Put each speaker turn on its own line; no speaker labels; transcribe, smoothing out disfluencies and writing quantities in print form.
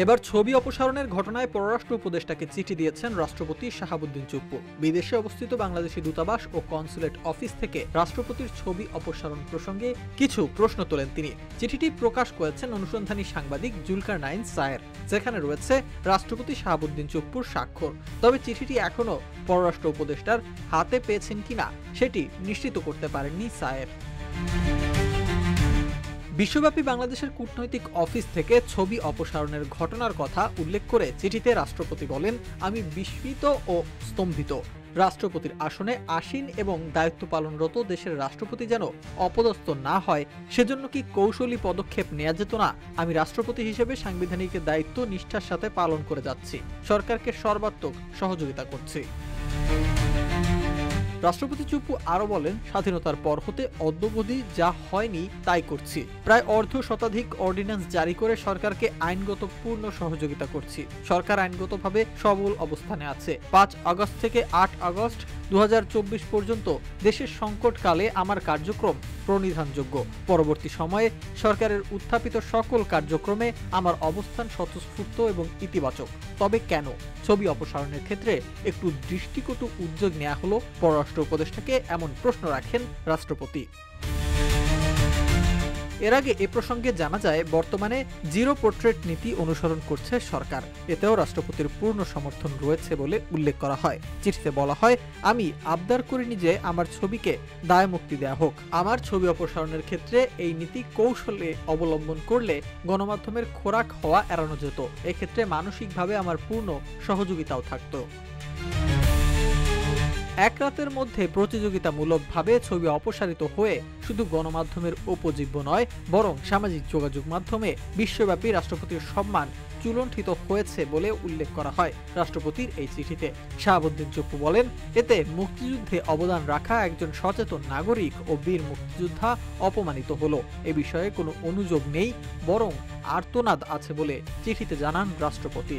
এবার ছবি অপসারণের ঘটনায় পররাষ্ট্র উপদেষ্টাকে চিঠি দিয়েছেন রাষ্ট্রপতি শাহাবুদ্দিন চুপ্পু। বিদেশে অবস্থিত বাংলাদেশি দূতাবাস ও কনসুলেট অফিস থেকে রাষ্ট্রপতির ছবি অপসারণ প্রসঙ্গে কিছু প্রশ্ন তোলেন তিনি। চিঠিটি প্রকাশ করেছেন অনুসন্ধানী সাংবাদিক জুলকারনাইন সায়ের, যেখানে রয়েছে রাষ্ট্রপতি শাহাবুদ্দিন চুপ্পুর স্বাক্ষর। তবে চিঠিটি এখনো পররাষ্ট্র উপদেষ্টার হাতে পেয়েছেন কিনা সেটি নিশ্চিত করতে পারেননি সায়ের। বিশ্বব্যাপী বাংলাদেশের কূটনৈতিক অফিস থেকে ছবি অপসারণের ঘটনার কথা উল্লেখ করে চিঠিতে রাষ্ট্রপতি বলেন, আমি বিস্মিত ও স্তম্ভিত। রাষ্ট্রপতির আসনে আসীন এবং দায়িত্ব পালনরত দেশের রাষ্ট্রপতি যেন অপদস্থ না হয়, সেজন্য কি কৌশলী পদক্ষেপ নেওয়া যেত না? আমি রাষ্ট্রপতি হিসেবে সাংবিধানিক দায়িত্ব নিষ্ঠার সাথে পালন করে যাচ্ছি, সরকারকে সর্বাত্মক সহযোগিতা করছি। রাষ্ট্রপতি চুপ্পু আরো বলেন, স্বাধীনতার পর হতে অদ্যাবধি যা হয়নি তাই করছি। প্রায় অর্ধ শতাধিক অর্ডিন্যান্স জারি করে সরকারকে আইনগত পূর্ণ সহযোগিতা করছি। সরকার আইনগতভাবে সবল অবস্থানে আছে। 5 আগস্ট থেকে 8 আগস্ট 2024 পর্যন্ত দেশের সংকটকালে আমার কার্যক্রম প্রণিধানযোগ্য। পরবর্তী সময়ে সরকারের উত্থাপিত সকল কার্যক্রমে আমার অবস্থান স্বতঃস্ফূর্ত এবং ইতিবাচক। তবে কেন ছবি অপসারণের ক্ষেত্রে একটু দৃষ্টিকটু উদ্যোগ নেওয়া হলো? পররাষ্ট্র উপদেষ্টাকে এমন প্রশ্ন রাখেন রাষ্ট্রপতি। এর আগে এ প্রসঙ্গে জানা যায়, বর্তমানে জিরো পোর্ট্রেট নীতি অনুসরণ করছে সরকার। এতেও রাষ্ট্রপতির পূর্ণ সমর্থন রয়েছে বলে উল্লেখ করা হয়। চিঠিতে বলা হয়, আমি আবদার করিনি যে আমার ছবিকে দায় মুক্তি দেয়া হোক। আমার ছবি অপসারণের ক্ষেত্রে এই নীতি কৌশলে অবলম্বন করলে গণমাধ্যমের খোরাক হওয়া এড়ানো যেত। এক্ষেত্রে মানসিকভাবে আমার পূর্ণ সহযোগিতাও থাকতো। এক রাতের মধ্যে প্রতিযোগিতামূলকভাবে ছবি অপসারিত হয়ে শুধু গণমাধ্যমের উপজীব্য নয়, বরং সামাজিক যোগাযোগ মাধ্যমে বিশ্বব্যাপী রাষ্ট্রপতির সম্মান চুলণ্ঠিত হয়েছে বলে উল্লেখ করা হয় রাষ্ট্রপতির এই চিঠিতে। শাহাবুদ্দিন চুপ্পু বলেন, এতে মুক্তিযুদ্ধে অবদান রাখা একজন সচেতন নাগরিক ও বীর মুক্তিযোদ্ধা অপমানিত হলো। এ বিষয়ে কোনো অনুযোগ নেই, বরং আর্তনাদ আছে বলে চিঠিতে জানান রাষ্ট্রপতি।